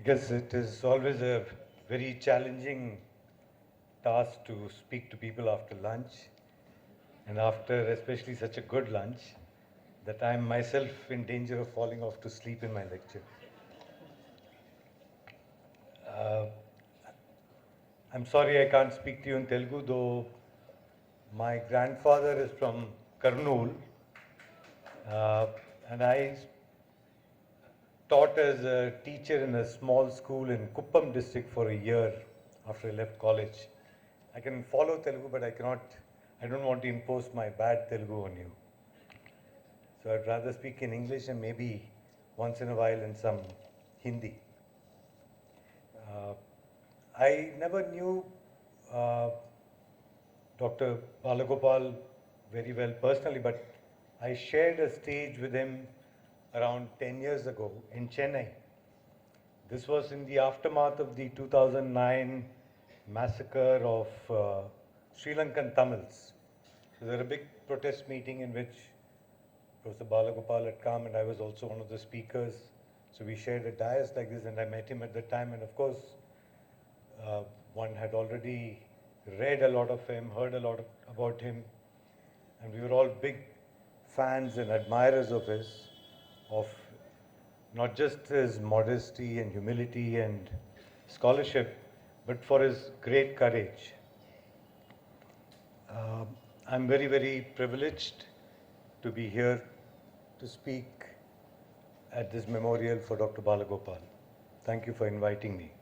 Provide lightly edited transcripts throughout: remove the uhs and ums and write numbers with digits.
Because it is always a very challenging task to speak to people after lunch, and after especially such a good lunch, that I am myself in danger of falling off to sleep in my lecture. Uh, I'm sorry I can't speak to you in Telugu, though my grandfather is from Kurnool, uh, and I taught as a teacher in a small school in Kuppam district for a year after I left college. I can follow Telugu, but I don't want to impose my bad Telugu on you. So I'd rather speak in English and maybe once in a while in some Hindi. Uh, I never knew uh, Dr. Balagopal very well personally, but I shared a stage with him around 10 years ago in Chennai. This was in the aftermath of the 2009 massacre of Sri Lankan Tamils. So there was a big protest meeting in which Professor Balagopal had come, and I was also one of the speakers. So we shared a dais like this, and I met him at the time. And of course, one had already read a lot of him, heard a lot about him, and we were all big fans and admirers of his, of not just his modesty and humility and scholarship, but for his great courage. I'm very, very privileged to be here to speak at this memorial for Dr. Balagopal. Thank you for inviting me.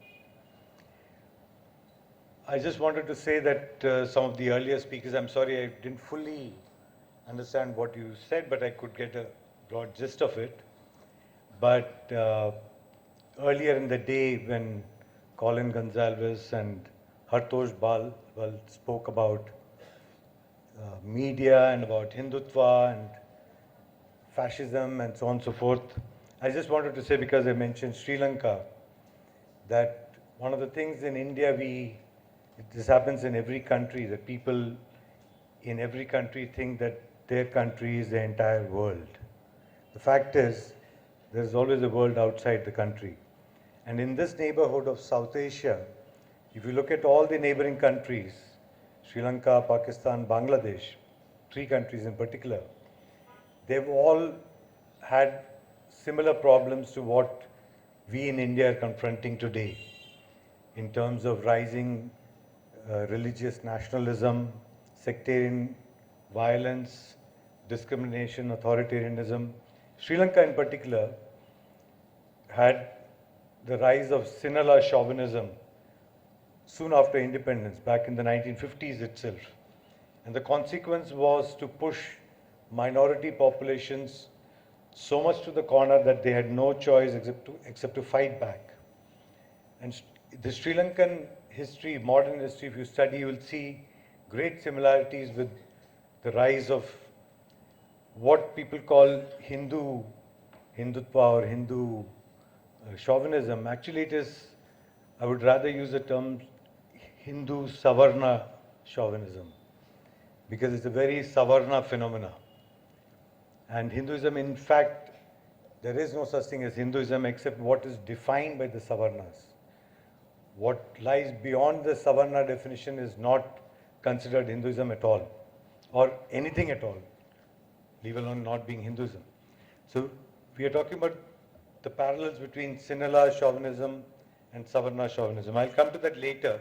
I just wanted to say that some of the earlier speakers, I'm sorry I didn't fully understand what you said, but I could get a broad gist of it. But earlier in the day when Colin Gonsalves and Hartosh Bal spoke about media and about Hindutva and fascism and so on and so forth, I just wanted to say, because I mentioned Sri Lanka, that one of the things in India this happens in every country, that people in every country think that their country is the entire world. The fact is, there's always a world outside the country. And in this neighborhood of South Asia, if you look at all the neighboring countries, Sri Lanka, Pakistan, Bangladesh, 3 countries in particular, they've all had similar problems to what we in India are confronting today in terms of rising religious nationalism, sectarian violence, discrimination, authoritarianism. Sri Lanka in particular had the rise of Sinhala chauvinism soon after independence, back in the 1950s itself. And the consequence was to push minority populations so much to the corner that they had no choice except to fight back. And the Sri Lankan history, modern history, if you study, you will see great similarities with the rise of what people call Hindutva or Hindu chauvinism. Actually, I would rather use the term Hindu Savarna chauvinism, because it's a very Savarna phenomena. And Hinduism, in fact, there is no such thing as Hinduism except what is defined by the Savarnas. What lies beyond the Savarna definition is not considered Hinduism at all, or anything at all, leave alone not being Hinduism. So we are talking about the parallels between Sinhala chauvinism and Savarna chauvinism. I'll come to that later.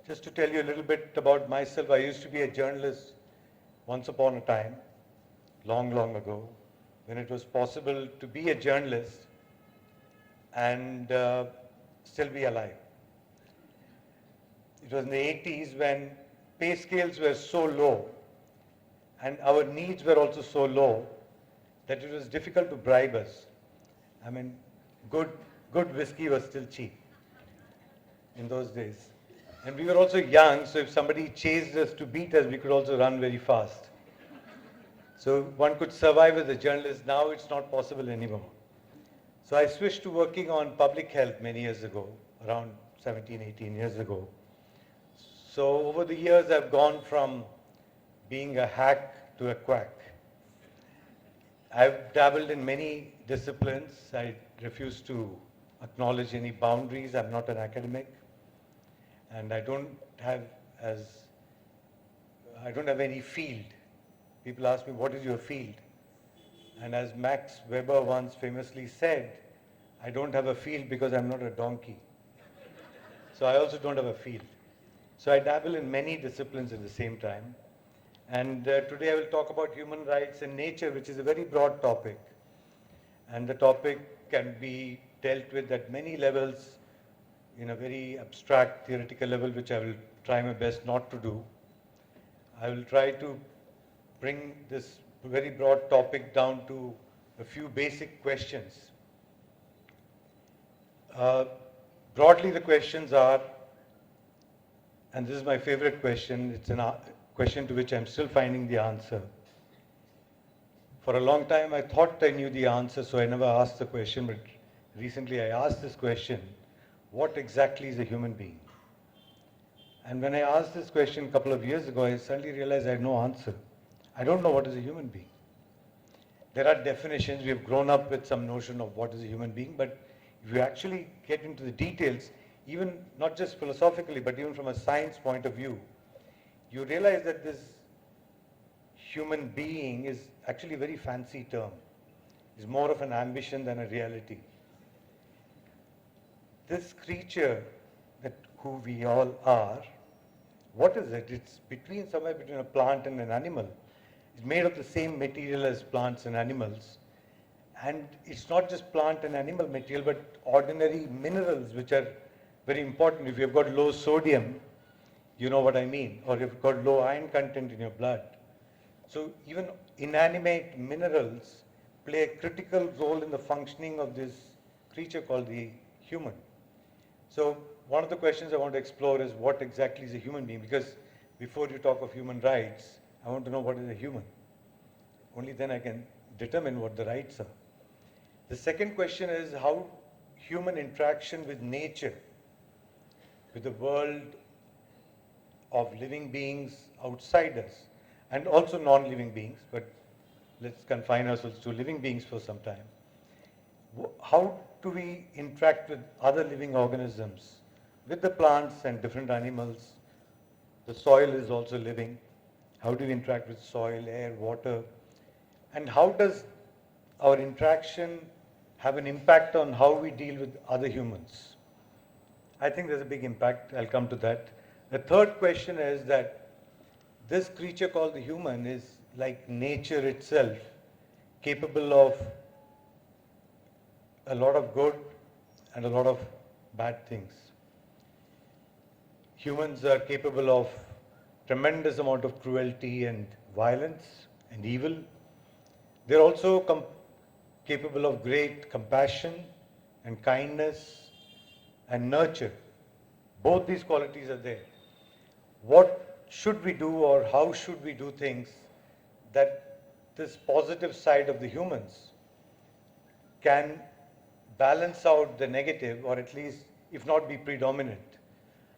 Just to tell you a little bit about myself, I used to be a journalist once upon a time, long, long ago, when it was possible to be a journalist and still be alive. It was in the 80s when pay scales were so low and our needs were also so low that it was difficult to bribe us. I mean, good whiskey was still cheap in those days. And we were also young, so if somebody chased us to beat us, we could also run very fast. So one could survive as a journalist. Now it's not possible anymore. So I switched to working on public health many years ago, around 17, 18 years ago. So over the years, I've gone from being a hack to a quack. I've dabbled in many disciplines. I refuse to acknowledge any boundaries. I'm not an academic, and have as I don't have any field. People ask me, what is your field? And as Max Weber once famously said, I don't have a field because I'm not a donkey. So I also don't have a field. So I dabble in many disciplines at the same time. And today I will talk about human rights and nature, which is a very broad topic. And the topic can be dealt with at many levels, in a very abstract theoretical level, which I will try my best not to do. I will try to bring this very broad topic down to a few basic questions. Broadly, the questions are, and this is my favorite question, it's a question to which I'm still finding the answer. For a long time, I thought I knew the answer, so I never asked the question, but recently I asked this question, what exactly is a human being? And when I asked this question a couple of years ago, I suddenly realized I had no answer. I don't know what is a human being. There are definitions. We have grown up with some notion of what is a human being, but if you actually get into the details, even not just philosophically, but even from a science point of view, you realize that this human being is actually a very fancy term. It's more of an ambition than a reality. This creature, who we all are, what is it? It's somewhere between a plant and an animal. It's made of the same material as plants and animals. And it's not just plant and animal material, but ordinary minerals, which are very important. If you've got low sodium, you know what I mean, or if you've got low iron content in your blood. So even inanimate minerals play a critical role in the functioning of this creature called the human. So one of the questions I want to explore is what exactly is a human being? Because before you talk of human rights, I want to know what is a human. Only then I can determine what the rights are. The second question is how human interaction with nature, with the world of living beings outside us, and also non-living beings, but let's confine ourselves to living beings for some time. How do we interact with other living organisms, with the plants and different animals? The soil is also living. How do we interact with soil, air, water? And how does our interaction have an impact on how we deal with other humans? I think there's a big impact. I'll come to that. The third question is that this creature called the human is like nature itself, capable of a lot of good and a lot of bad things. Humans are capable of tremendous amount of cruelty and violence and evil. They're also capable of great compassion and kindness and nurture. Both these qualities are there. What should we do, or how should we do things that this positive side of the humans can balance out the negative, or at least, if not be predominant?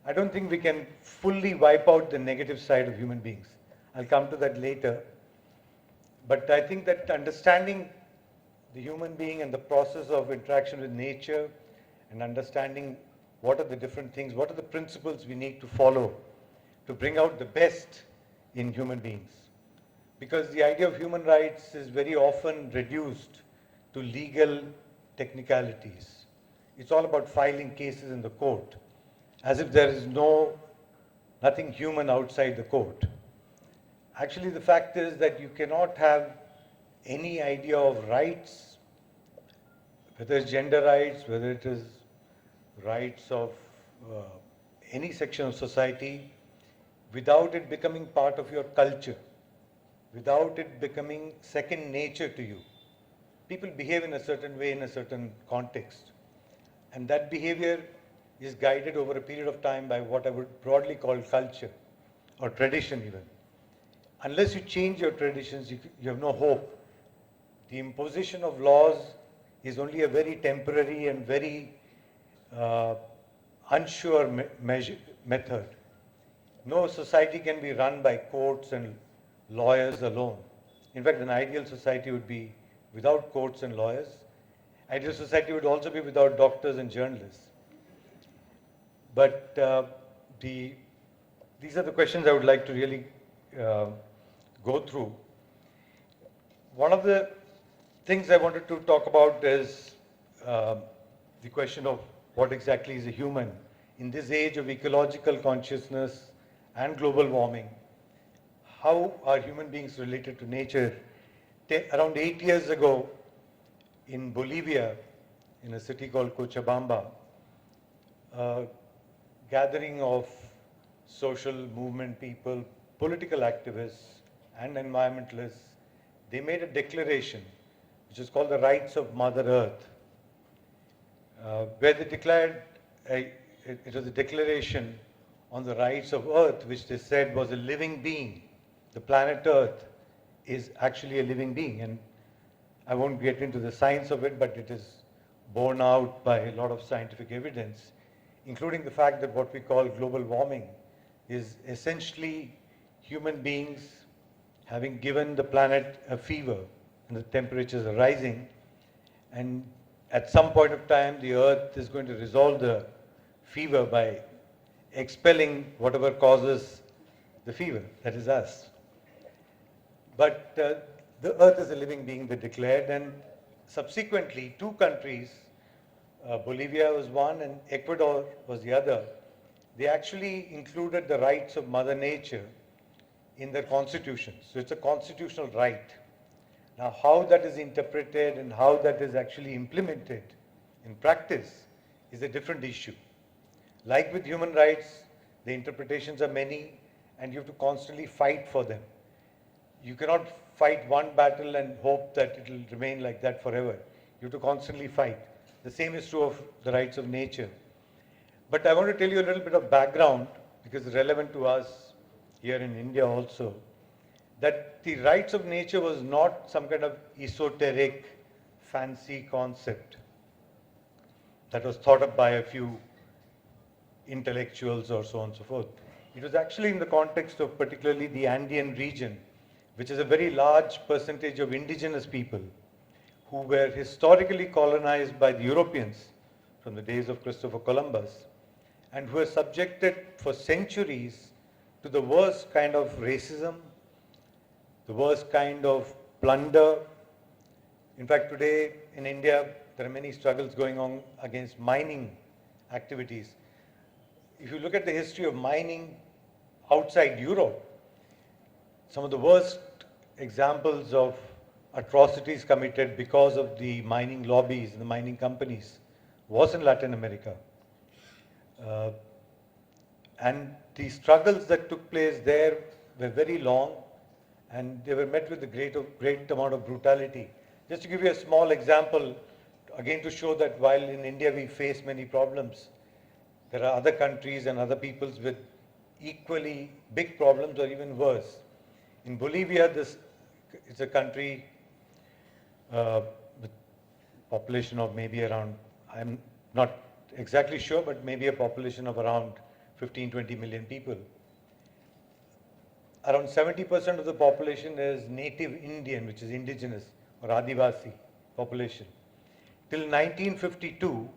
I don't think we can fully wipe out the negative side of human beings. I'll come to that later. But I think that understanding the human being and the process of interaction with nature and understanding what are the different things, what are the principles we need to follow to bring out the best in human beings. Because the idea of human rights is very often reduced to legal technicalities. It's all about filing cases in the court, as if there is nothing human outside the court. Actually, the fact is that you cannot have any idea of rights, whether it's gender rights, whether it is rights of any section of society, without it becoming part of your culture, without it becoming second nature to you. People behave in a certain way in a certain context. And that behavior is guided over a period of time by what I would broadly call culture, or tradition even. Unless you change your traditions, you have no hope. The imposition of laws is only a very temporary and very unsure method. No society can be run by courts and lawyers alone. In fact, an ideal society would be without courts and lawyers. Ideal society would also be without doctors and journalists. But these are the questions I would like to really go through. One of the things I wanted to talk about is the question of what exactly is a human. In this age of ecological consciousness and global warming, how are human beings related to nature? Around 8 years ago, in Bolivia, in a city called Cochabamba, a gathering of social movement people, political activists, and environmentalists, they made a declaration, which is called the Rights of Mother Earth, where they declared, it was a declaration on the rights of Earth, which they said was a living being. The planet Earth is actually a living being, and I won't get into the science of it, but it is borne out by a lot of scientific evidence, including the fact that what we call global warming is essentially human beings having given the planet a fever, and the temperatures are rising, and at some point of time the Earth is going to resolve the fever by expelling whatever causes the fever, that is us. But the Earth is a living being, they declared, and subsequently 2 countries, Bolivia was one and Ecuador was the other, they actually included the rights of Mother Nature in their constitutions. So it's a constitutional right. Now, how that is interpreted and how that is actually implemented in practice is a different issue. Like with human rights, the interpretations are many and you have to constantly fight for them. You cannot fight one battle and hope that it will remain like that forever. You have to constantly fight. The same is true of the rights of nature. But I want to tell you a little bit of background, because it's relevant to us here in India also, that the rights of nature was not some kind of esoteric, fancy concept that was thought up by a few intellectuals or so on and so forth. It was actually in the context of particularly the Andean region, which is a very large percentage of indigenous people who were historically colonized by the Europeans from the days of Christopher Columbus, and who were subjected for centuries to the worst kind of racism, the worst kind of plunder. In fact, today in India, there are many struggles going on against mining activities. If you look at the history of mining outside Europe, some of the worst examples of atrocities committed because of the mining lobbies and the mining companies was in Latin America. And the struggles that took place there were very long, and they were met with a great amount of brutality. Just to give you a small example, again to show that while in India we face many problems, there are other countries and other peoples with equally big problems or even worse. In Bolivia, this is a country with population of maybe around, I'm not exactly sure, but maybe a population of around 15-20 million people. Around 70% of the population is native Indian, which is indigenous or Adivasi population. Till 1952,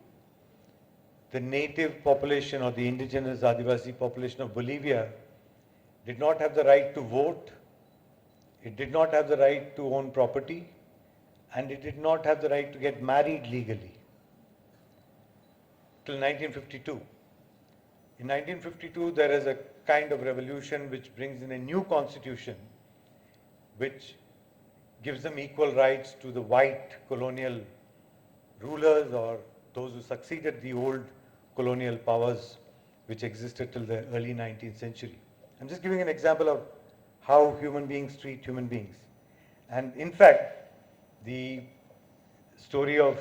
the native population or the indigenous Adivasi population of Bolivia did not have the right to vote, it did not have the right to own property, and it did not have the right to get married legally. Till 1952. In 1952, there is a kind of revolution which brings in a new constitution which gives them equal rights to the white colonial rulers or those who succeeded the old colonial powers which existed till the early 19th century. I'm just giving an example of how human beings treat human beings. And in fact, the story of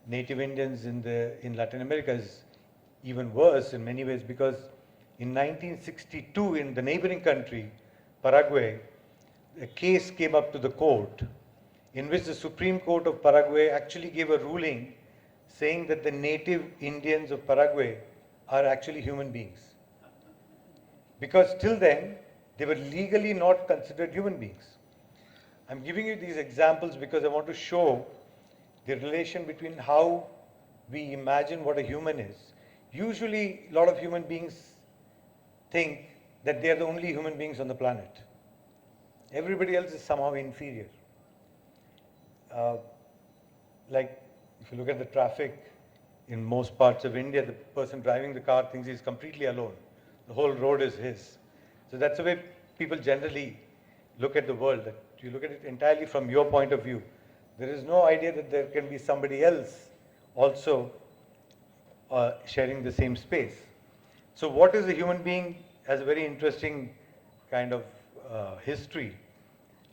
native Indians in Latin America is even worse in many ways, because in 1962 in the neighboring country, Paraguay, a case came up to the court in which the Supreme Court of Paraguay actually gave a ruling saying that the native Indians of Paraguay are actually human beings. Because till then, they were legally not considered human beings. I'm giving you these examples because I want to show the relation between how we imagine what a human is. Usually, a lot of human beings think that they are the only human beings on the planet. Everybody else is somehow inferior. Uh, like, if you look at the traffic in most parts of India, the person driving the car thinks he's completely alone. The whole road is his. So that's the way people generally look at the world, that you look at it entirely from your point of view. There is no idea that there can be somebody else also sharing the same space. So what is a human being has a very interesting kind of history.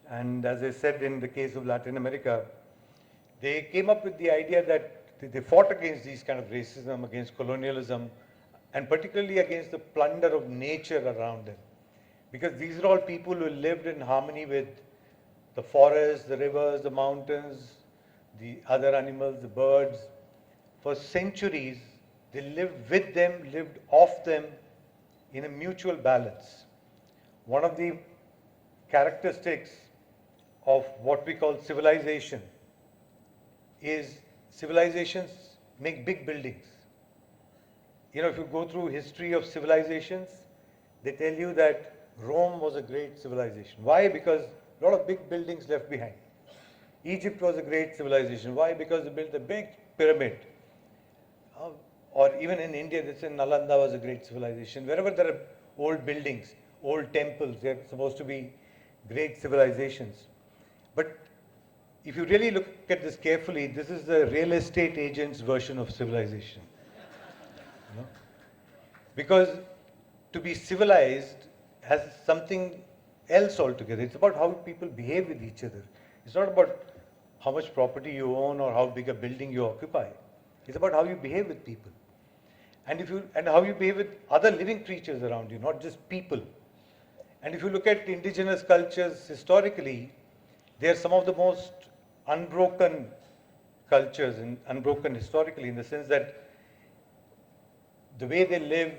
And as I said, in the case of Latin America, they came up with the idea that they fought against these kind of racism, against colonialism, and particularly against the plunder of nature around them. Because these are all people who lived in harmony with the forests, the rivers, the mountains, the other animals, the birds. For centuries, they lived with them, lived off them in a mutual balance. One of the characteristics of what we call civilization is civilizations make big buildings. You know, if you go through history of civilizations, they tell you that Rome was a great civilization. Why? Because a lot of big buildings left behind. Egypt was a great civilization. Why? Because they built a big pyramid. Or even in India, they say Nalanda was a great civilization. Wherever there are old buildings, old temples, they're supposed to be great civilizations. But if you really look at this carefully, this is the real estate agent's version of civilization. You know? Because to be civilized has something else altogether. It's about how people behave with each other. It's not about how much property you own or how big a building you occupy. It's about how you behave with people. And how you behave with other living creatures around you, not just people. And if you look at indigenous cultures historically, they are some of the most unbroken cultures and unbroken historically, in the sense that the way they live,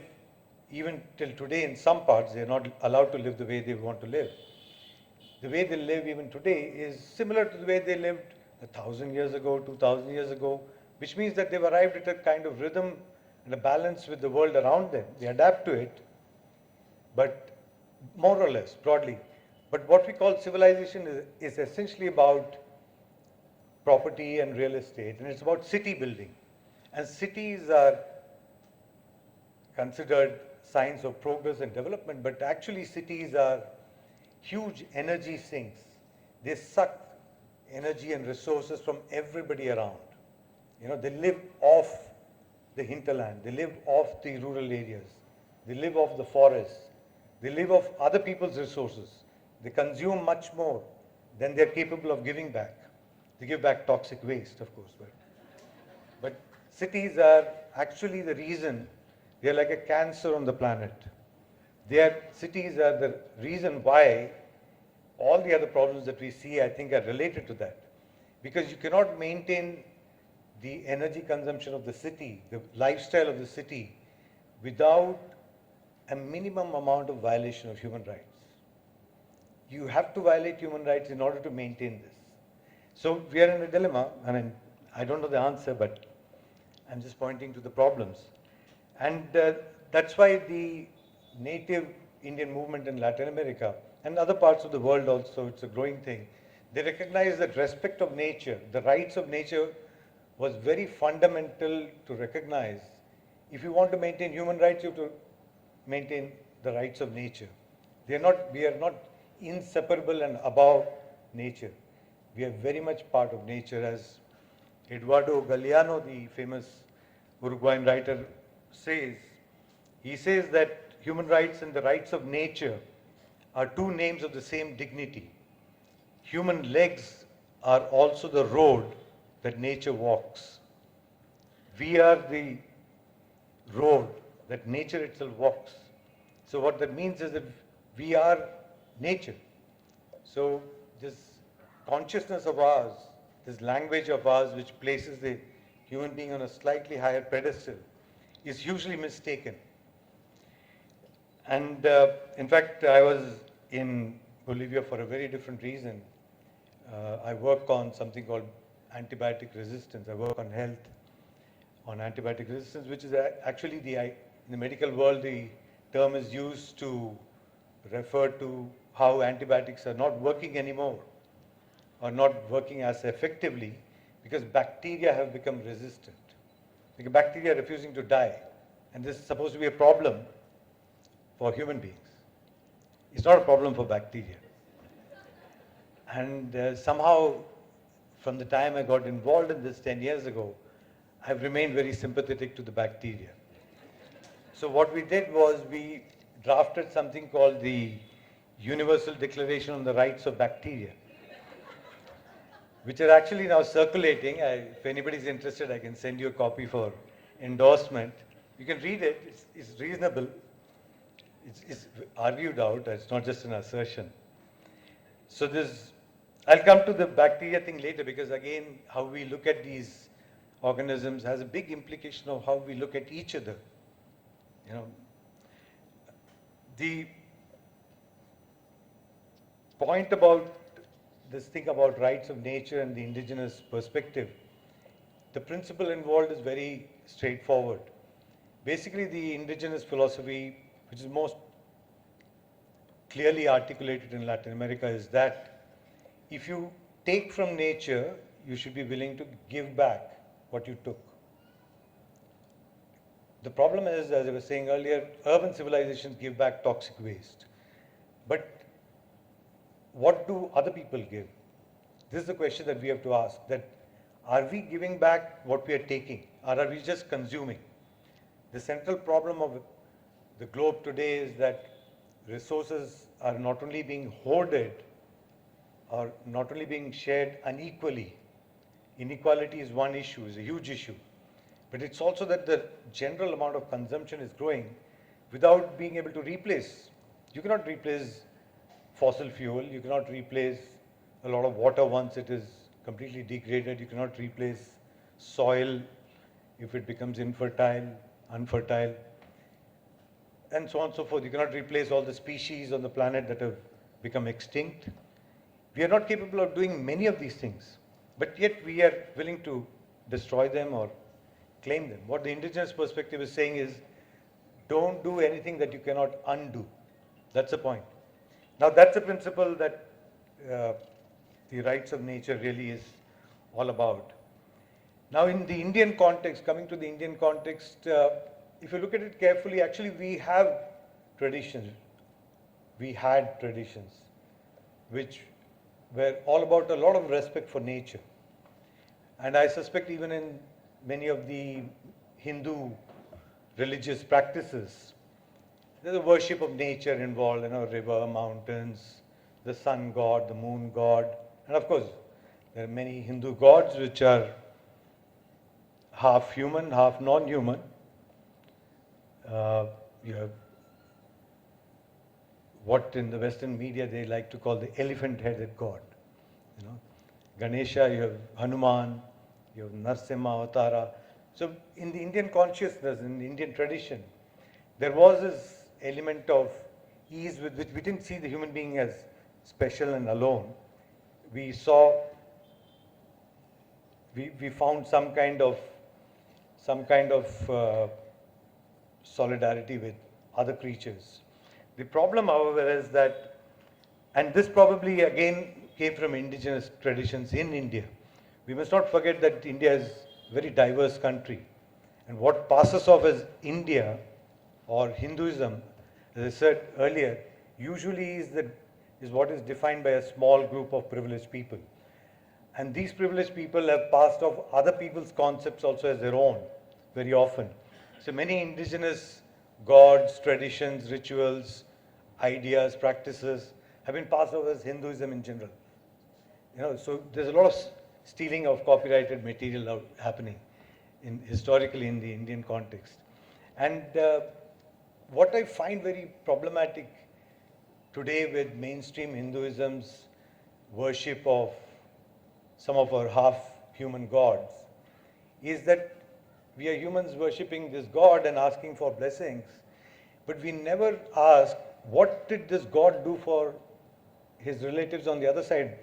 even till today in some parts, they are not allowed to live the way they want to live. The way they live even today is similar to the way they lived 1,000 years ago, 2,000 years ago, which means that they've arrived at a kind of rhythm and a balance with the world around them. They adapt to it, but more or less, broadly. But what we call civilization is essentially about property and real estate, and it's about city building. And cities are considered signs of progress and development, but actually cities are huge energy sinks. They suck energy and resources from everybody around. You know, they live off the hinterland, they live off the rural areas, they live off the forests, they live off other people's resources. They consume much more than they're capable of giving back. They give back toxic waste, of course, but cities are actually the reason. They're like a cancer on the planet. Cities are the reason why all the other problems that we see, I think, are related to that. Because you cannot maintain the energy consumption of the city, the lifestyle of the city, without a minimum amount of violation of human rights. You have to violate human rights in order to maintain this. So we are in a dilemma. I mean, I don't know the answer, but I'm just pointing to the problems. And that's why the native Indian movement in Latin America and other parts of the world also, it's a growing thing. They recognize that respect of nature, the rights of nature, was very fundamental to recognize. If you want to maintain human rights, you have to maintain the rights of nature. We are not inseparable and above nature. We are very much part of nature, as Eduardo Galeano, the famous Uruguayan writer, says. He says that human rights and the rights of nature are two names of the same dignity. Human legs are also the road that nature walks. We are the road that nature itself walks. So what that means is that we are nature. So this consciousness of ours, this language of ours, which places the human being on a slightly higher pedestal, is usually mistaken. And in fact, I was in Bolivia for a very different reason. I work on something called antibiotic resistance. I work on health, on antibiotic resistance, which is actually in the medical world, the term is used to refer to how antibiotics are not working anymore or not working as effectively because bacteria have become resistant. Because bacteria are refusing to die. And this is supposed to be a problem for human beings. It's not a problem for bacteria. And somehow, from the time I got involved in this 10 years ago, I've remained very sympathetic to the bacteria. So what we did was we drafted something called the Universal Declaration on the Rights of Bacteria, which are actually now circulating. If anybody's interested, I can send you a copy for endorsement. You can read it. It's reasonable. It's argued out. It's not just an assertion. So I'll come to the bacteria thing later because again, how we look at these organisms has a big implication of how we look at each other. You know, the point about this thing about rights of nature and the indigenous perspective, the principle involved is very straightforward. Basically, the indigenous philosophy, which is most clearly articulated in Latin America, is that if you take from nature, you should be willing to give back what you took. The problem is, as I was saying earlier, urban civilizations give back toxic waste. But what do other people give? This is the question that we have to ask, that are we giving back what we are taking, or are we just consuming? The central problem of the globe today is that resources are not only being hoarded or not only being shared unequally. Inequality is one issue, is a huge issue. But it's also that the general amount of consumption is growing without being able to replace. You cannot replace fossil fuel. You cannot replace a lot of water once it is completely degraded. You cannot replace soil if it becomes infertile, unfertile, and so on and so forth. You cannot replace all the species on the planet that have become extinct. We are not capable of doing many of these things, but yet we are willing to destroy them or claim them. What the indigenous perspective is saying is, don't do anything that you cannot undo. That's the point. Now that's a principle that the rights of nature really is all about. Now in the Indian context, coming to the Indian context, if you look at it carefully, actually we have traditions. We had traditions which were all about a lot of respect for nature. And I suspect even in many of the Hindu religious practices, there's a worship of nature involved, river, mountains, the sun god, the moon god. And of course, there are many Hindu gods which are half human, half non-human. You have what in the Western media they like to call the elephant-headed god. Ganesha, you have Hanuman, you have Narsimha Avatara. So in the Indian consciousness, in the Indian tradition, there was this element of ease with which we didn't see the human being as special and alone. We found some kind of solidarity with other creatures. The problem, however, is that, and this probably again came from indigenous traditions in India. We must not forget that India is a very diverse country. And what passes off as India or Hinduism, as I said earlier, usually is what is defined by a small group of privileged people. And these privileged people have passed off other people's concepts also as their own, very often. So many indigenous gods, traditions, rituals, ideas, practices have been passed off as Hinduism in general. So there's a lot of stealing of copyrighted material happening historically in the Indian context. And what I find very problematic today with mainstream Hinduism's worship of some of our half-human gods is that we are humans worshipping this god and asking for blessings, but we never ask, what did this god do for his relatives on the other side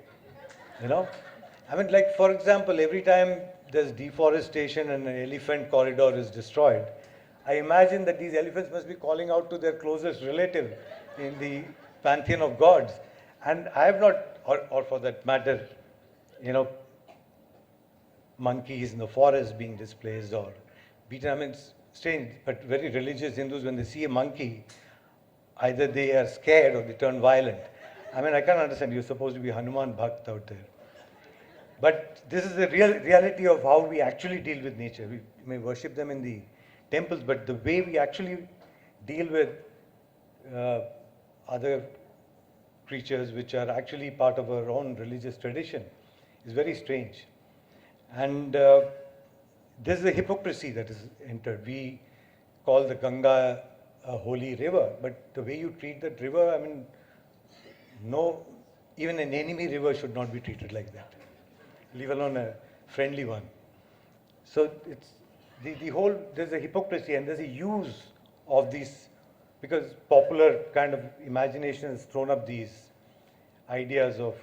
You know, I mean, like for example, every time there's deforestation and an elephant corridor is destroyed, I imagine that these elephants must be calling out to their closest relative in the pantheon of gods. And I have not, or for that matter, you know, monkeys in the forest being displaced or beaten. I mean, it's strange, but very religious Hindus, when they see a monkey, either they are scared or they turn violent. I mean, I can't understand. You're supposed to be Hanuman Bhakt out there. But this is the real reality of how we actually deal with nature. We may worship them in the temples, but the way we actually deal with uh, other creatures which are actually part of our own religious tradition is very strange. And there's a hypocrisy that is entered. We call the Ganga a holy river, but the way you treat that river, I mean, no, even an enemy river should not be treated like that, leave alone a friendly one. So it's the whole, there's a hypocrisy and there's a use of these, because popular kind of imagination has thrown up these ideas of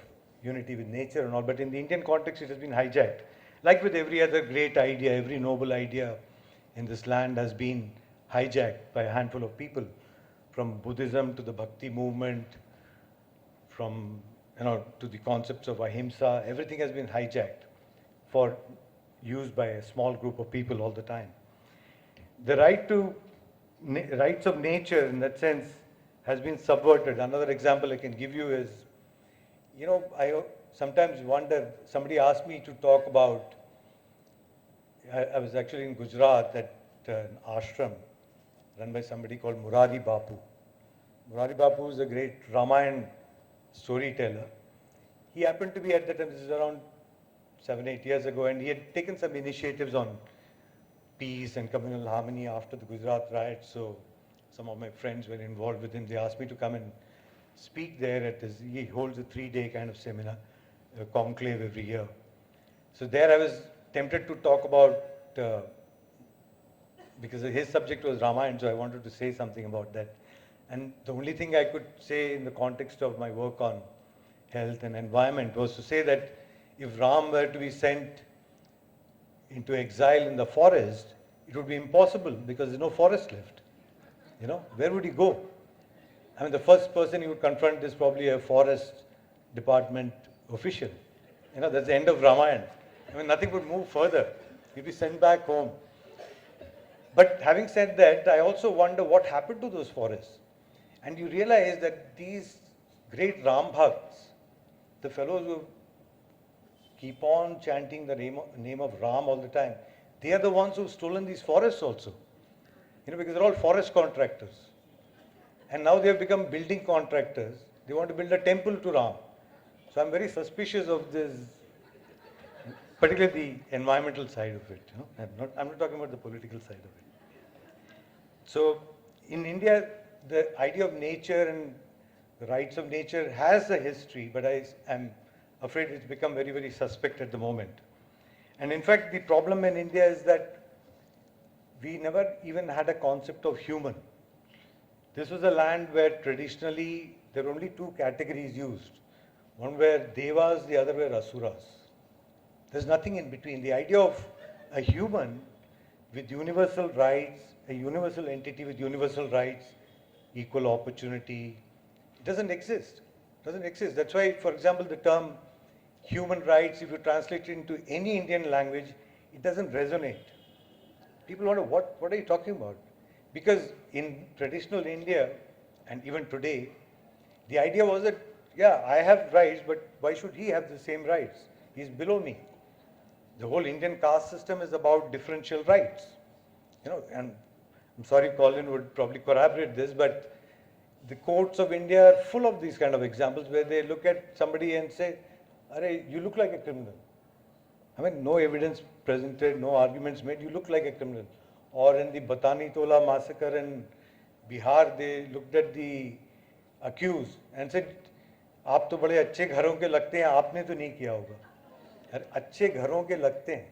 unity with nature and all, but in the Indian context it has been hijacked. Like with every other great idea, every noble idea in this land has been hijacked by a handful of people, from Buddhism to the Bhakti movement, from to the concepts of ahimsa. Everything has been hijacked for use by a small group of people all the time. The rights of nature, in that sense, has been subverted. Another example I can give you is, I sometimes wonder. Somebody asked me to talk about. I was actually in Gujarat at an ashram run by somebody called Murari Bapu. Murari Bapu is a great Ramayana storyteller. He happened to be at that time, this is around 7-8 years ago, and he had taken some initiatives on peace and communal harmony after the Gujarat riots. So some of my friends were involved with him. They asked me to come and speak there at his, he holds a 3-day kind of seminar, a conclave every year. So there I was tempted to talk about, because his subject was Ramayana, so I wanted to say something about that. And the only thing I could say in the context of my work on health and environment was to say that if Ram were to be sent into exile in the forest, it would be impossible because there's no forest left. Where would he go? I mean, the first person he would confront is probably a forest department official. That's the end of Ramayana. I mean, nothing would move further. He'd be sent back home. But having said that, I also wonder what happened to those forests. And you realize that these great Ram Bhakts, the fellows who keep on chanting the name of Ram all the time, they are the ones who've stolen these forests also. Because they're all forest contractors. And now they have become building contractors. They want to build a temple to Ram. So I'm very suspicious of this, particularly the environmental side of it. I'm not talking about the political side of it. So in India, the idea of nature and the rights of nature has a history, but I am afraid it's become very, very suspect at the moment. And in fact, the problem in India is that we never even had a concept of human. This was a land where traditionally there were only two categories used. One were devas, the other were asuras. There's nothing in between. The idea of a human with universal rights, a universal entity with universal rights, equal opportunity, it doesn't exist. It doesn't exist. That's why, for example, the term human rights, if you translate it into any Indian language, it doesn't resonate. People wonder, what are you talking about? Because in traditional India, and even today, the idea was that, yeah, I have rights, but why should he have the same rights? He's below me. The whole Indian caste system is about differential rights. And I'm sorry Colin would probably corroborate this, but the courts of India are full of these kind of examples where they look at somebody and say, "Arey, you look like a criminal." I mean, no evidence presented, no arguments made, you look like a criminal. Or in the Batani Tola massacre in Bihar, they looked at the accused and said, आप तो बड़े अच्छे घरों के लगते हैं, आपने तो नहीं किया होगा. अरे अच्छे घरों के लगते हैं.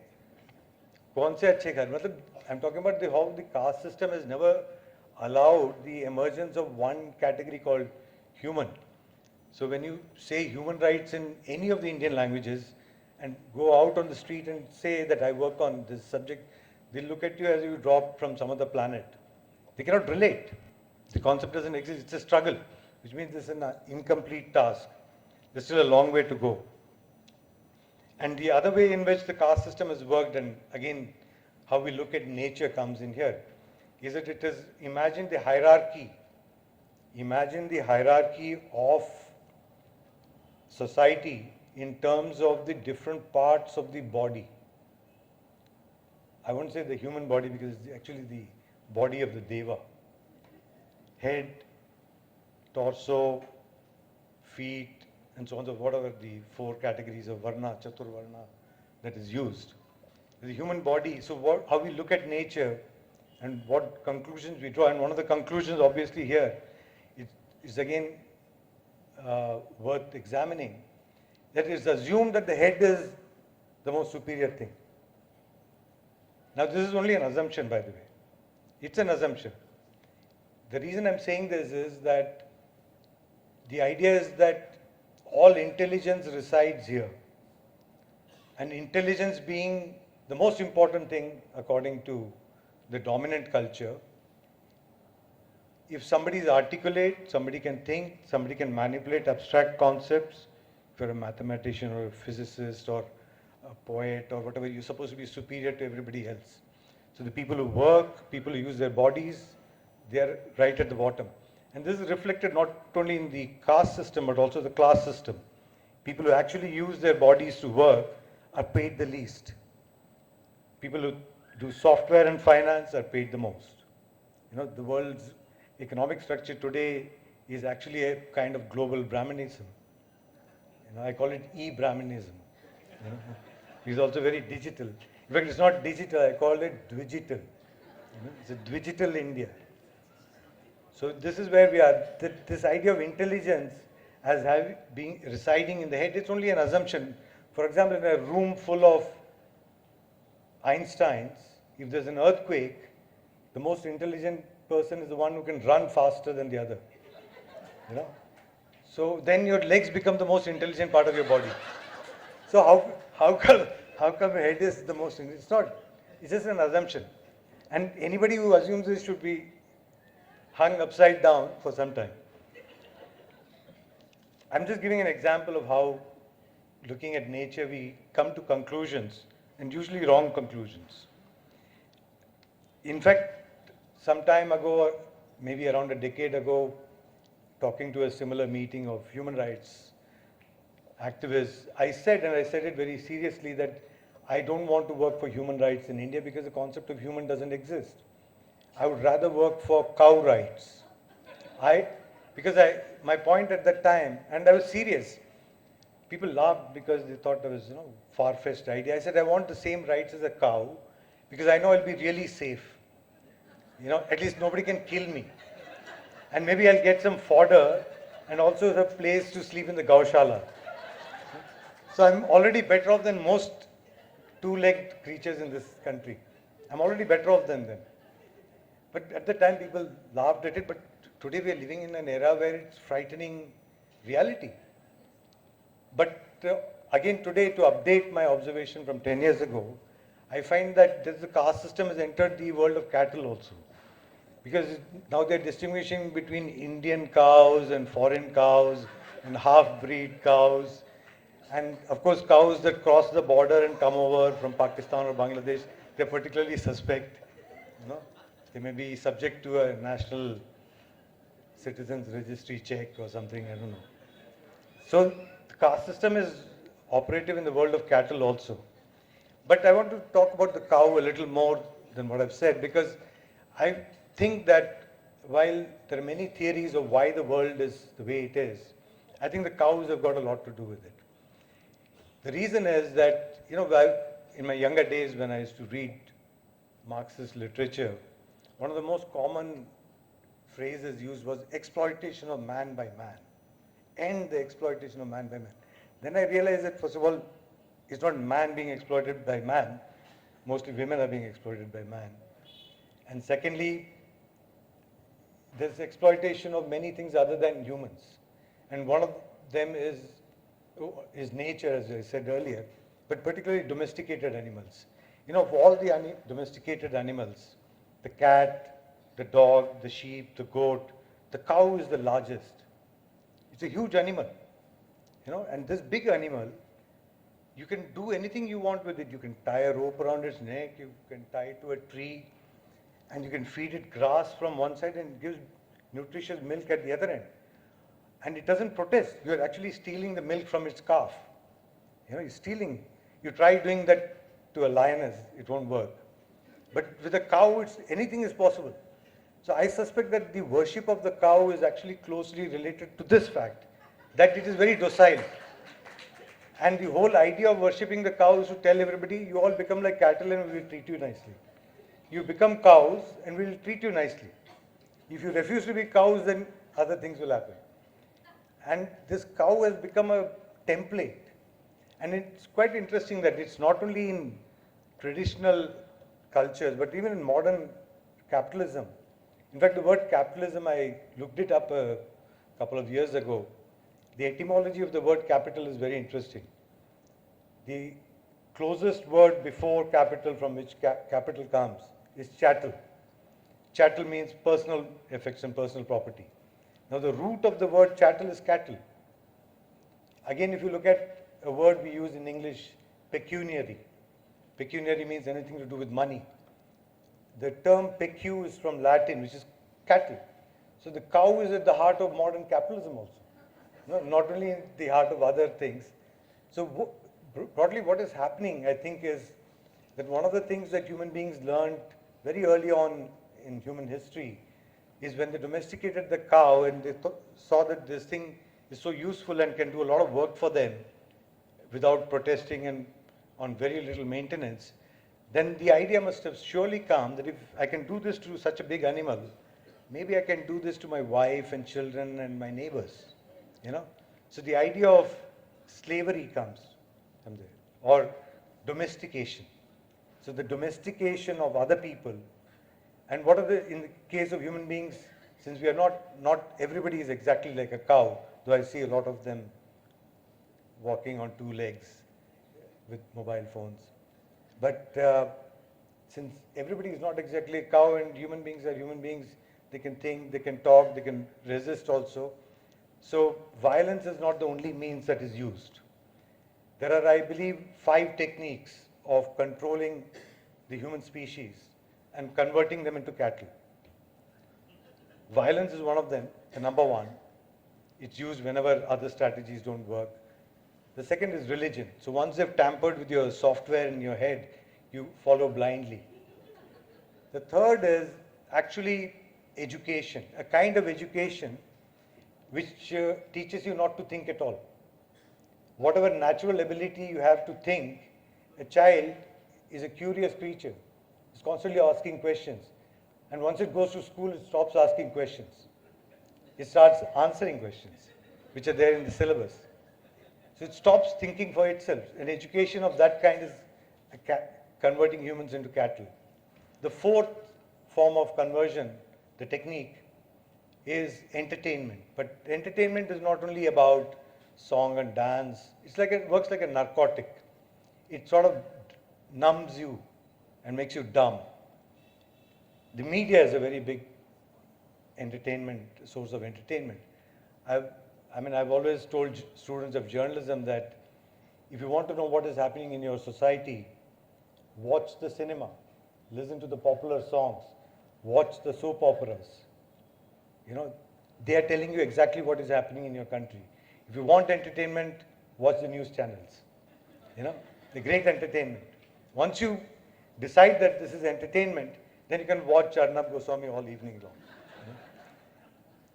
कौन से अच्छे घर? मतलब I'm talking about how the caste system has never allowed the emergence of one category called human. So when you say human rights in any of the Indian languages and go out on the street and say that I work on this subject, they'll look at you as if you dropped from some other planet. They cannot relate. The concept doesn't exist. It's a struggle, which means it's an incomplete task. There's still a long way to go. And the other way in which the caste system has worked, and again, how we look at nature comes in here, is that it is, imagine the hierarchy. Imagine the hierarchy of society in terms of the different parts of the body. I won't say the human body because it's actually the body of the deva. Head, torso, feet, and so on, so whatever the 4 categories of varna, chaturvarna that is used. The human body, so how we look at nature and what conclusions we draw, and one of the conclusions obviously here is again worth examining, that it's assumed that the head is the most superior thing. Now this is only an assumption, by the way. It's an assumption. The reason I'm saying this is that the idea is that all intelligence resides here. And intelligence being the most important thing according to the dominant culture. If somebody is articulate, somebody can think, somebody can manipulate abstract concepts. If you're a mathematician or a physicist or a poet or whatever, you're supposed to be superior to everybody else. So the people who work, people who use their bodies, they're right at the bottom. And this is reflected not only in the caste system, but also the class system. People who actually use their bodies to work are paid the least. People who do software and finance are paid the most. You know, the world's economic structure today is actually a kind of global Brahmanism. You know, I call it e-Brahmanism. You know? It's also very digital. In fact, it's not digital, I call it digital. You know? It's a digital India. So this is where we are. This idea of intelligence as being residing in the head, it's only an assumption. For example, in a room full of Einsteins, if there's an earthquake, the most intelligent person is the one who can run faster than the other. You know? So then your legs become the most intelligent part of your body. So how come your head is the most intelligent? It's not. It's just an assumption. And anybody who assumes this should be hung upside down for some time. I'm just giving an example of how, looking at nature, we come to conclusions, and usually wrong conclusions. In fact, some time ago, maybe around a decade ago, talking to a similar meeting of human rights activists, I said, and I said it very seriously, that I don't want to work for human rights in India because the concept of human doesn't exist. I would rather work for cow rights. My point at that time, and I was serious. People laughed because they thought I was, far-fetched idea. I said I want the same rights as a cow because I know I'll be really safe. At least nobody can kill me. And maybe I'll get some fodder and also a place to sleep in the gaushala. So I'm already better off than most two-legged creatures in this country. I'm already better off than them. But at the time people laughed at it, but today we are living in an era where it's frightening reality. But again today, to update my observation from 10 years ago, I find that the caste system has entered the world of cattle also. Because now they're distinguishing between Indian cows and foreign cows and half-breed cows. And of course cows that cross the border and come over from Pakistan or Bangladesh, they're particularly suspect. They may be subject to a national citizens registry check or something, I don't know. So the caste system is operative in the world of cattle also. But I want to talk about the cow a little more than what I've said, because I think that while there are many theories of why the world is the way it is, I think the cows have got a lot to do with it. The reason is that, in my younger days when I used to read Marxist literature, one of the most common phrases used was exploitation of man by man. End the exploitation of man by man. Then I realized that, first of all, it's not man being exploited by man. Mostly women are being exploited by man. And secondly, there's exploitation of many things other than humans. And one of them is nature, as I said earlier, but particularly domesticated animals. Of all the domesticated animals, the cat, the dog, the sheep, the goat, the cow is the largest. It's a huge animal, and this big animal, you can do anything you want with it. You can tie a rope around its neck, you can tie it to a tree, and you can feed it grass from one side and it gives nutritious milk at the other end. And it doesn't protest. You're actually stealing the milk from its calf. You're stealing. You try doing that to a lioness, it won't work. But with a cow, anything is possible. So I suspect that the worship of the cow is actually closely related to this fact, that it is very docile. And the whole idea of worshipping the cow is to tell everybody, you all become like cattle and we will treat you nicely. You become cows and we will treat you nicely. If you refuse to be cows, then other things will happen. And this cow has become a template. And it's quite interesting that it's not only in traditional cultures, but even in modern capitalism. In fact, the word capitalism, I looked it up a couple of years ago. The etymology of the word capital is very interesting. The closest word before capital from which capital comes is chattel. Chattel means personal effects and personal property. Now the root of the word chattel is cattle. Again, if you look at a word we use in English, pecuniary. Pecuniary means anything to do with money. The term pecu is from Latin, which is cattle. So the cow is at the heart of modern capitalism also. Not only in the heart of other things. So broadly what is happening, I think, is that one of the things that human beings learned very early on in human history is when they domesticated the cow and they saw that this thing is so useful and can do a lot of work for them without protesting and on very little maintenance, then the idea must have surely come that if I can do this to such a big animal, maybe I can do this to my wife and children and my neighbors. So the idea of slavery comes from there, or domestication. So the domestication of other people. And what are in the case of human beings, since we are not everybody is exactly like a cow, though I see a lot of them walking on two legs with mobile phones. But since everybody is not exactly a cow and human beings are human beings, they can think, they can talk, they can resist also. So violence is not the only means that is used. There are, I believe, 5 techniques of controlling the human species and converting them into cattle. Violence is one of them, the number one. It's used whenever other strategies don't work. The second is religion. So once they've tampered with your software in your head, you follow blindly. The third is actually education, a kind of education which teaches you not to think at all. Whatever natural ability you have to think, a child is a curious creature. It's constantly asking questions. And once it goes to school, it stops asking questions. It starts answering questions, which are there in the syllabus. So it stops thinking for itself. An education of that kind is converting humans into cattle. The fourth form of conversion, the technique, is entertainment. But entertainment is not only about song and dance. It works like a narcotic. It sort of numbs you and makes you dumb. The media is a very big source of entertainment. I've always told students of journalism that if you want to know what is happening in your society, watch the cinema, listen to the popular songs, watch the soap operas. They are telling you exactly what is happening in your country. If you want entertainment, watch the news channels. The great entertainment. Once you decide that this is entertainment, then you can watch Arnab Goswami all evening long.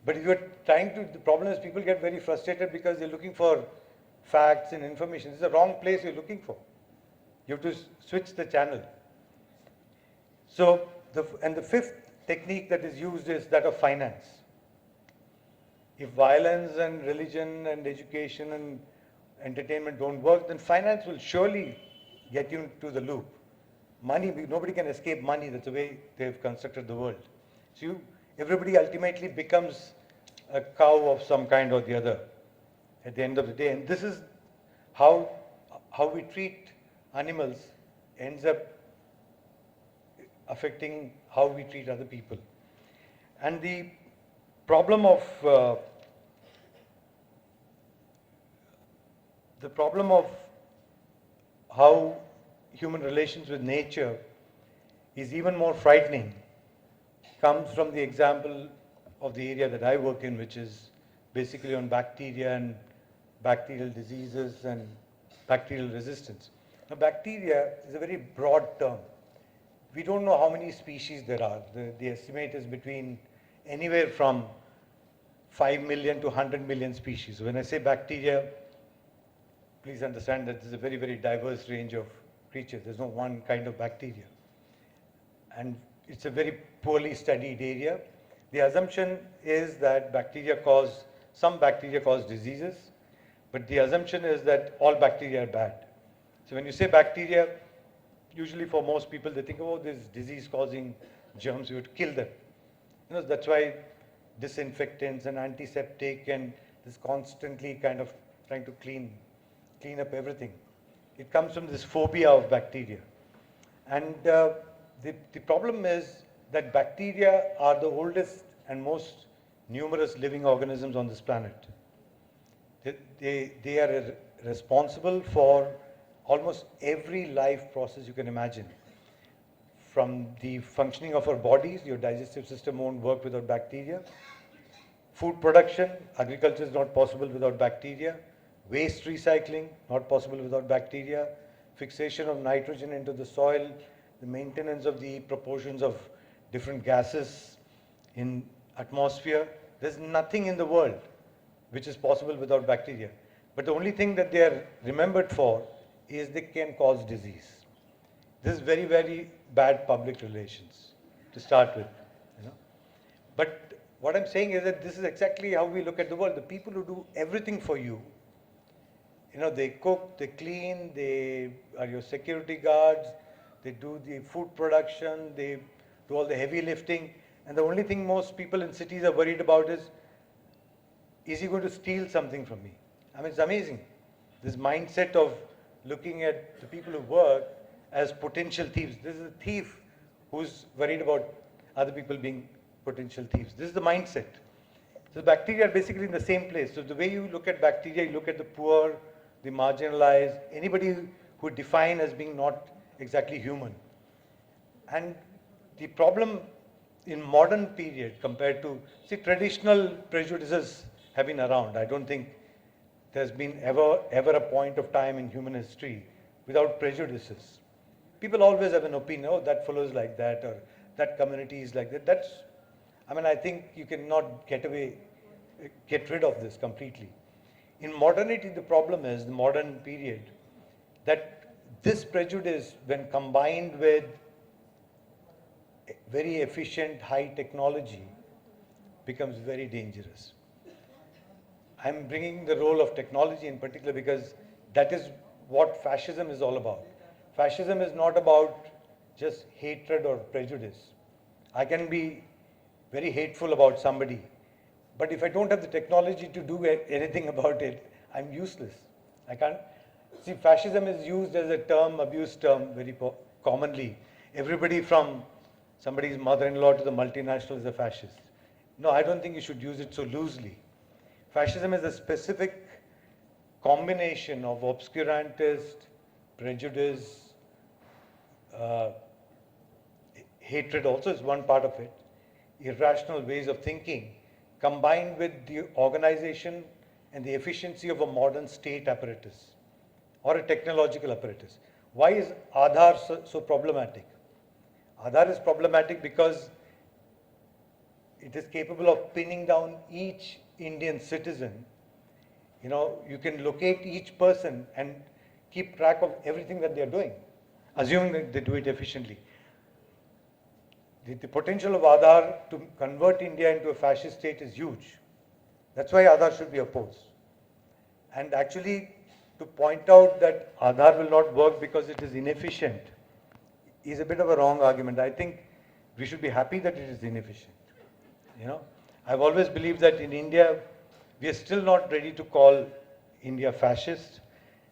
But if you're the problem is people get very frustrated because they're looking for facts and information. This is the wrong place you're looking for. You have to switch the channel. So, the fifth technique that is used is that of finance. If violence and religion and education and entertainment don't work, then finance will surely get you into the loop. Money, nobody can escape money. That's the way they've constructed the world. So everybody ultimately becomes a cow of some kind or the other. at the end of the day. And this is how we treat animals ends up affecting how we treat other people. And the problem of how human relations with nature is even more frightening comes from the example of the area that I work in, which is basically on bacteria and bacterial diseases and bacterial resistance. Now, bacteria is a very broad term. We don't know how many species there are. The estimate is between anywhere from 5 million to 100 million species. When I say bacteria, please understand that there's a very, very diverse range of creatures. There's no one kind of bacteria. And it's a very poorly studied area. The assumption is that some bacteria cause diseases, but the assumption is that all bacteria are bad. So when you say bacteria, usually for most people, they think, oh, this disease-causing germs, we would kill them. That's why disinfectants and antiseptic and this constantly kind of trying to clean up everything. It comes from this phobia of bacteria. And the problem is that bacteria are the oldest and most numerous living organisms on this planet. They are responsible for almost every life process you can imagine. From the functioning of our bodies, your digestive system won't work without bacteria. Food production, agriculture is not possible without bacteria. Waste recycling, not possible without bacteria. Fixation of nitrogen into the soil, the maintenance of the proportions of different gases in atmosphere. There's nothing in the world which is possible without bacteria. But the only thing that they are remembered for is they can cause disease. This is very, very bad public relations to start with. But what I'm saying is that this is exactly how we look at the world. The people who do everything for you, they cook, they clean, they are your security guards, they do the food production, they do all the heavy lifting. And the only thing most people in cities are worried about is he going to steal something from me? I mean, it's amazing. This mindset of looking at the people who work as potential thieves. This is a thief who's worried about other people being potential thieves. This is the mindset. So bacteria are basically in the same place. So the way you look at bacteria, you look at the poor, the marginalized, anybody who define as being not exactly human. And the problem in modern period compared to, traditional prejudices have been around. I don't think there's been ever a point of time in human history without prejudices. People always have an opinion, oh, that fellow's like that, or that community is like that. I think you cannot get rid of this completely. In modernity, the problem is, the modern period, that this prejudice, when combined with very efficient, high technology, becomes very dangerous. I'm bringing the role of technology in particular because that is what fascism is all about. Fascism is not about just hatred or prejudice. I can be very hateful about somebody, but if I don't have the technology to do anything about it, I'm useless. I can't. See, fascism is used as a term, abused term, very commonly. Everybody from somebody's mother-in-law to the multinational is a fascist. No, I don't think you should use it so loosely. Fascism is a specific combination of obscurantist, prejudice, hatred also is one part of it, irrational ways of thinking, combined with the organization and the efficiency of a modern state apparatus or a technological apparatus. Why is Aadhaar so problematic? Aadhaar is problematic because it is capable of pinning down each Indian citizen. You can locate each person and keep track of everything that they are doing, assuming that they do it efficiently. The potential of Aadhaar to convert India into a fascist state is huge. That's why Aadhaar should be opposed. And actually, to point out that Aadhaar will not work because it is inefficient is a bit of a wrong argument. I think we should be happy that it is inefficient. I've always believed that in India, we are still not ready to call India fascist,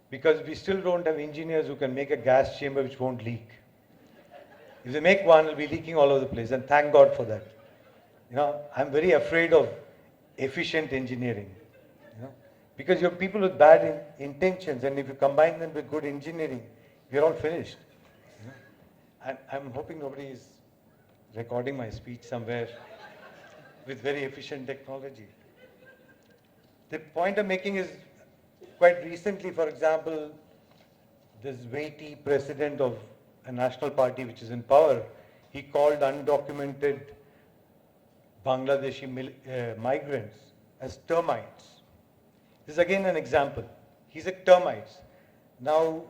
because we still don't have engineers who can make a gas chamber which won't leak. If they make one, it'll be leaking all over the place, and thank God for that. I'm very afraid of efficient engineering, because you have people with bad intentions, and if you combine them with good engineering, we're all finished. I'm hoping nobody is recording my speech somewhere with very efficient technology. The point I'm making is, quite recently, for example, this weighty president of a national party which is in power, he called undocumented Bangladeshi migrants as termites. This is again an example. He said termites. Now,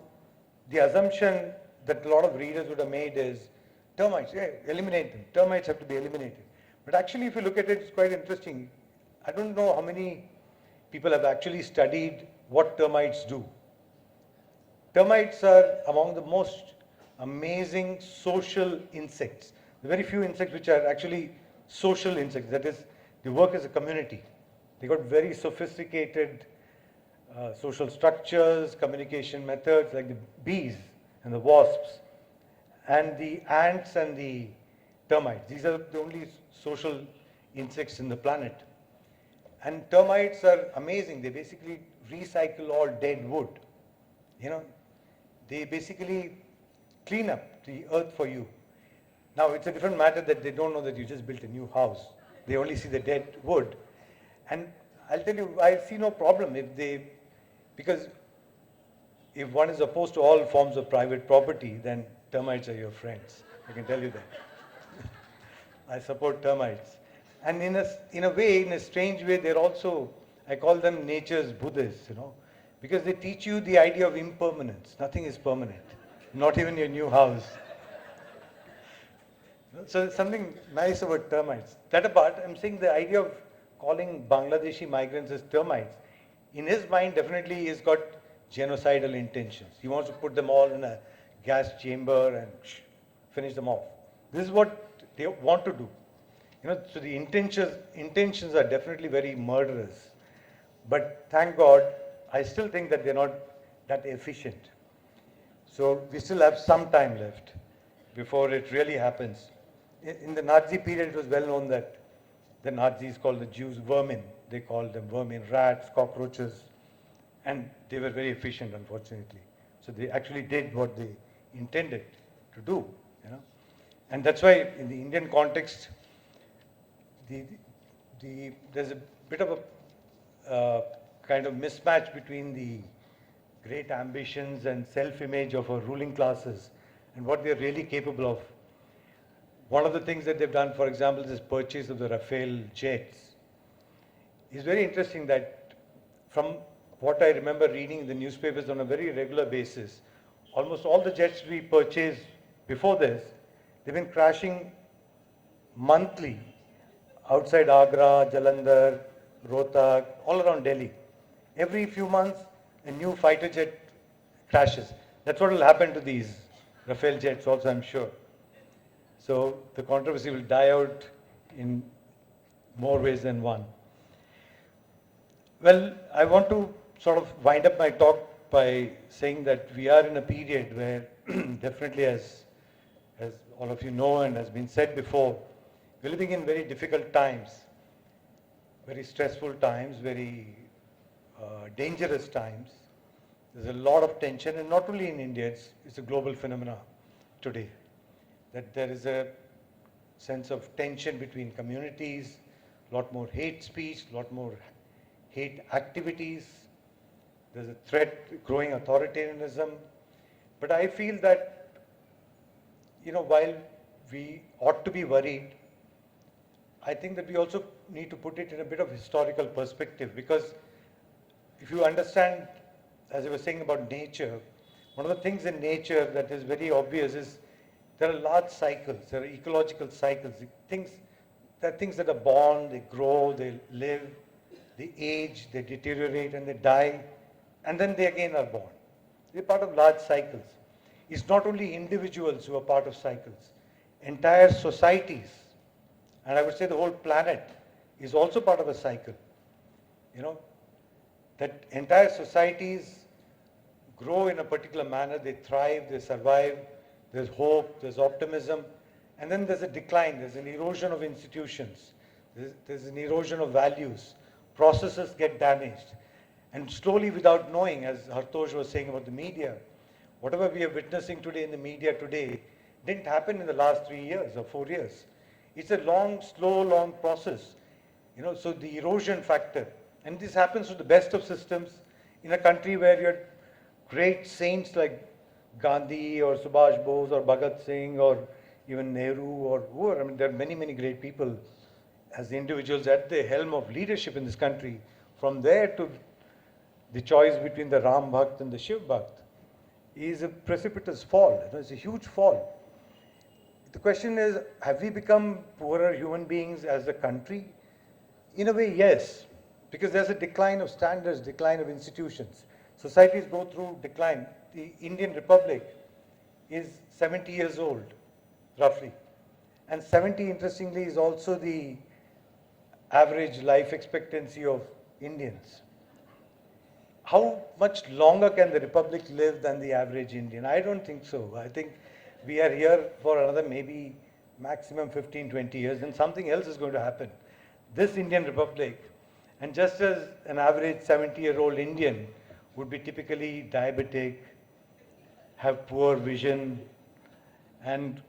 the assumption that a lot of readers would have made is termites, yeah, eliminate them. Termites have to be eliminated. But actually, if you look at it, it's quite interesting. I don't know how many people have actually studied what termites do. Termites are among the most amazing social insects. There are very few insects which are actually social insects. That is, they work as a community. They got very sophisticated social structures, communication methods, like the bees and the wasps, and the ants and the termites. These are the only social insects in the planet. And termites are amazing. They basically recycle all dead wood. They basically clean up the earth for you. Now, it's a different matter that they don't know that you just built a new house. They only see the dead wood. And I'll tell you, I see no problem because if one is opposed to all forms of private property, then termites are your friends. I can tell you that. I support termites. And in a way, in a strange way, they're also, I call them nature's Buddhists, because they teach you the idea of impermanence. Nothing is permanent, not even your new house. So there's something nice about termites. That apart, I'm saying the idea of calling Bangladeshi migrants as termites, in his mind, definitely he's got genocidal intentions. He wants to put them all in a gas chamber and finish them off. This is what they want to do. So the intentions are definitely very murderous. But thank God, I still think that they're not that efficient. So we still have some time left before it really happens. In the Nazi period, it was well known that the Nazis called the Jews vermin. They called them vermin, rats, cockroaches, and they were very efficient, unfortunately. So they actually did what they intended to do. And that's why in the Indian context, there's a bit of a kind of mismatch between the great ambitions and self-image of our ruling classes and what they're really capable of. One of the things that they've done, for example, is this purchase of the Rafale jets. It's very interesting that from what I remember reading in the newspapers on a very regular basis, almost all the jets we purchased before this, they've been crashing monthly outside Agra, Jalandhar, Rohtak, all around Delhi. Every few months, a new fighter jet crashes. That's what will happen to these Rafale jets also, I'm sure. So the controversy will die out in more ways than one. Well, I want to sort of wind up my talk by saying that we are in a period where definitely as all of you know and has been said before, we're living in very difficult times, very stressful times, very dangerous times. There's a lot of tension, and not only in India, it's a global phenomenon today, that there is a sense of tension between communities, a lot more hate speech, a lot more hate activities. There's a threat, growing authoritarianism. But I feel that, while we ought to be worried, I think that we also need to put it in a bit of historical perspective, because if you understand, as I was saying about nature, one of the things in nature that is very obvious is there are large cycles, there are ecological cycles. There are things that are born, they grow, they live, they age, they deteriorate, and they die, and then they again are born. They're part of large cycles. It's not only individuals who are part of cycles. Entire societies, and I would say the whole planet, is also part of a cycle. that entire societies grow in a particular manner, they thrive, they survive, there's hope, there's optimism, and then there's a decline, there's an erosion of institutions, there's an erosion of values, processes get damaged. And slowly, without knowing, as Hartosh was saying about the media, whatever we are witnessing today in the media today didn't happen in the last 3 years or 4 years. It's a long, slow, long process. So the erosion factor, and this happens to the best of systems in a country where you had great saints like Gandhi or Subhash Bose or Bhagat Singh or even Nehru or whoever. I mean, there are many, many great people as individuals at the helm of leadership in this country. From there to the choice between the Ram Bhakt and the Shiv Bhakt is a precipitous fall. It's a huge fall. The question is, have we become poorer human beings as a country? In a way, yes, because there's a decline of standards, decline of institutions. Societies go through decline. The Indian Republic is 70 years old, roughly. And 70, interestingly, is also the average life expectancy of Indians. How much longer can the Republic live than the average Indian? I don't think so. I think we are here for another maybe maximum 15, 20 years, and something else is going to happen. This Indian Republic, and just as an average 70-year-old Indian would be typically diabetic, have poor vision, and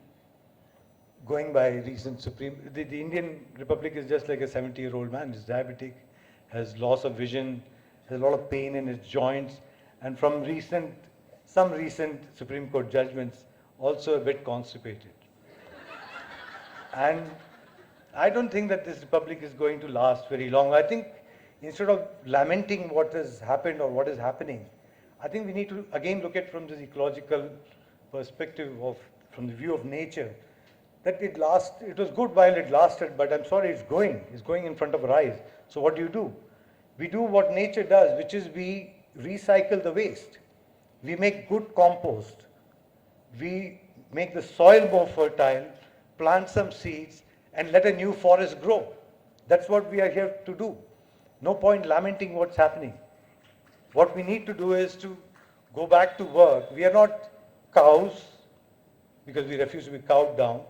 going by recent the Indian Republic is just like a 70-year-old man. He's diabetic, has loss of vision, has a lot of pain in his joints, and from some recent Supreme Court judgments, also a bit constipated. And I don't think that this republic is going to last very long. I think instead of lamenting what has happened or what is happening, I think we need to again look at from this ecological perspective from the view of nature, that it was good while it lasted, but I'm sorry, it's going in front of our eyes. So what do? We do what nature does, which is we recycle the waste. We make good compost. We make the soil more fertile, plant some seeds, and let a new forest grow. That's what we are here to do. No point lamenting what's happening. What we need to do is to go back to work. We are not cows, because we refuse to be cowed down.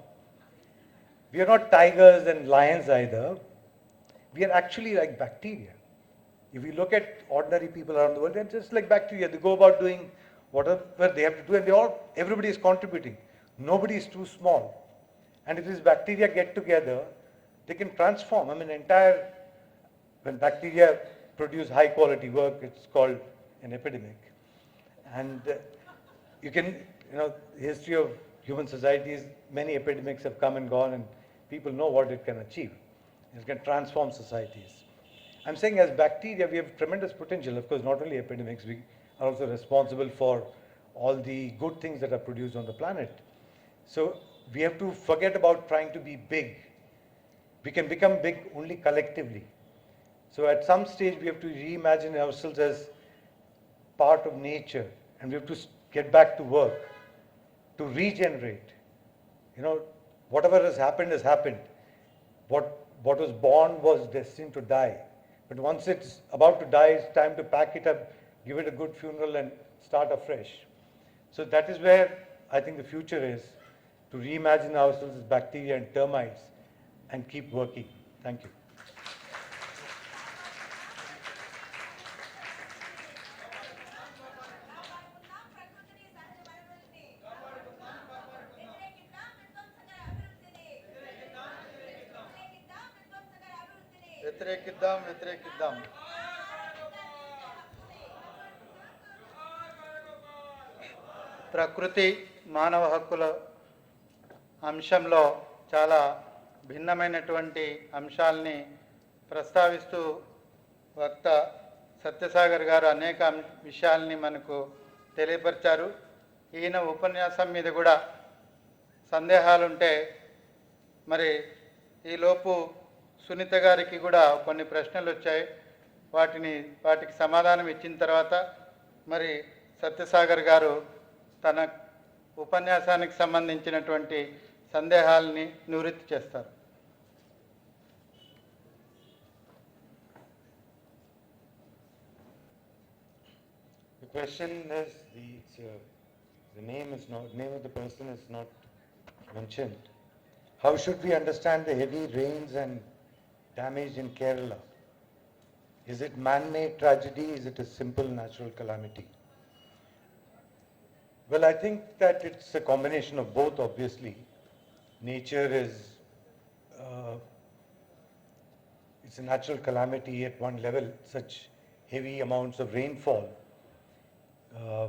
We are not tigers and lions either. We are actually like bacteria. If we look at ordinary people around the world, they're just like bacteria. They go about doing whatever they have to do, and everybody is contributing. Nobody is too small. And if these bacteria get together, they can transform. I mean, when bacteria produce high quality work, it's called an epidemic. And the history of human societies, many epidemics have come and gone, and people know what it can achieve. It can transform societies. I'm saying as bacteria, we have tremendous potential. Of course, not only epidemics, we are also responsible for all the good things that are produced on the planet. So we have to forget about trying to be big. We can become big only collectively. So at some stage, we have to reimagine ourselves as part of nature, and we have to get back to work, to regenerate. Whatever has happened has happened. What was born was destined to die. But once it's about to die, it's time to pack it up, give it a good funeral, and start afresh. So that is where I think the future is, to reimagine ourselves as bacteria and termites and keep working. Thank you. వ్యతిరేకిద్దాం. ప్రకృతి మానవ హక్కుల అంశంలో చాలా భిన్నమైనటువంటి అంశాలని ప్రస్తావిస్తూ వక్త సత్యసాగర్ గారు అనేక విషయాల్ని మనకు తెలియపరిచారు. ఈయన ఉపన్యాసం మీద కూడా సందేహాలుంటే మరి ఈలోపు సునీత గారికి కూడా కొన్ని ప్రశ్నలు వచ్చాయి. వాటికి సమాధానం ఇచ్చిన తర్వాత మరి సత్యసాగర్ గారు తన ఉపన్యాసానికి సంబంధించినటువంటి సందేహాలని నివృత్తి చేస్తారు. question is the name is not name of the person is not mentioned. How should we understand the heavy rains and damage in Kerala? Is it man-made tragedy? Is it a simple natural calamity? Well, I think that it's a combination of both, obviously. Nature is, uh, it's a natural calamity at one level. Such heavy amounts of rainfall uh,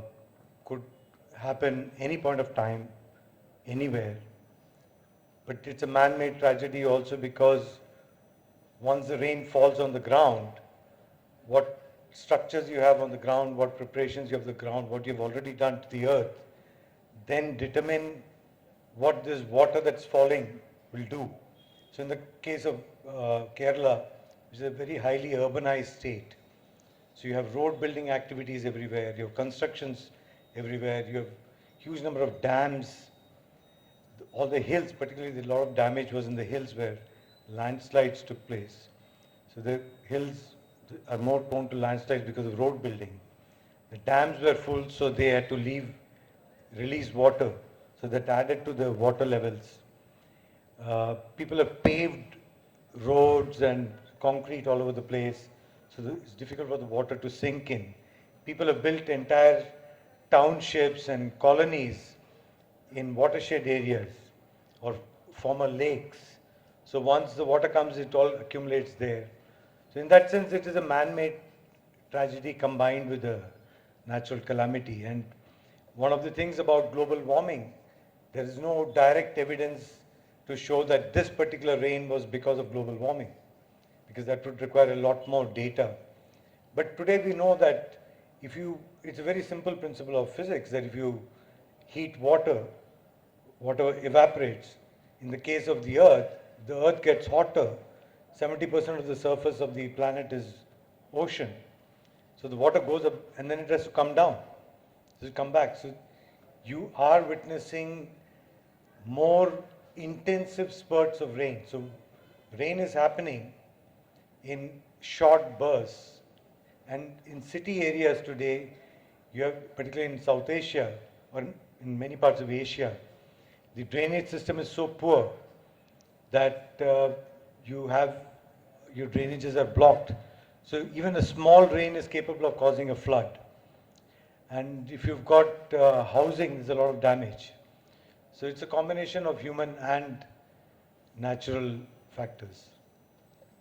could happen any point of time, anywhere. But it's a man-made tragedy also because once the rain falls on the ground, what structures you have on the ground, what preparations you have on the ground, what you've already done to the earth, then determine what this water that's falling will do. So in the case of Kerala, which is a very highly urbanized state, so you have road building activities everywhere, you have constructions everywhere, you have huge number of dams, all the hills, particularly a lot of damage was in the hills where landslides took place. So the hills are more prone to landslides because of road building. The dams were full, so they had to release water. So that added to the water levels. People have paved roads and concrete all over the place, so it's difficult for the water to sink in. People have built entire townships and colonies in watershed areas or former lakes. So once the water comes, it all accumulates there. So in that sense, it is a man-made tragedy combined with a natural calamity. And one of the things about global warming, there is no direct evidence to show that this particular rain was because of global warming, because that would require a lot more data. But today we know that it's a very simple principle of physics that if you heat water, water evaporates. In the case of the earth gets hotter. 70% of the surface of the planet is ocean. So the water goes up and then it has to come down. So it come back. So you are witnessing more intensive spurts of rain. So rain is happening in short bursts. And in city areas today, you have, particularly in South Asia or in many parts of Asia, the drainage system is so poor that your drainages are blocked. So even a small rain is capable of causing a flood. And if you've got housing, there's a lot of damage. So it's a combination of human and natural factors.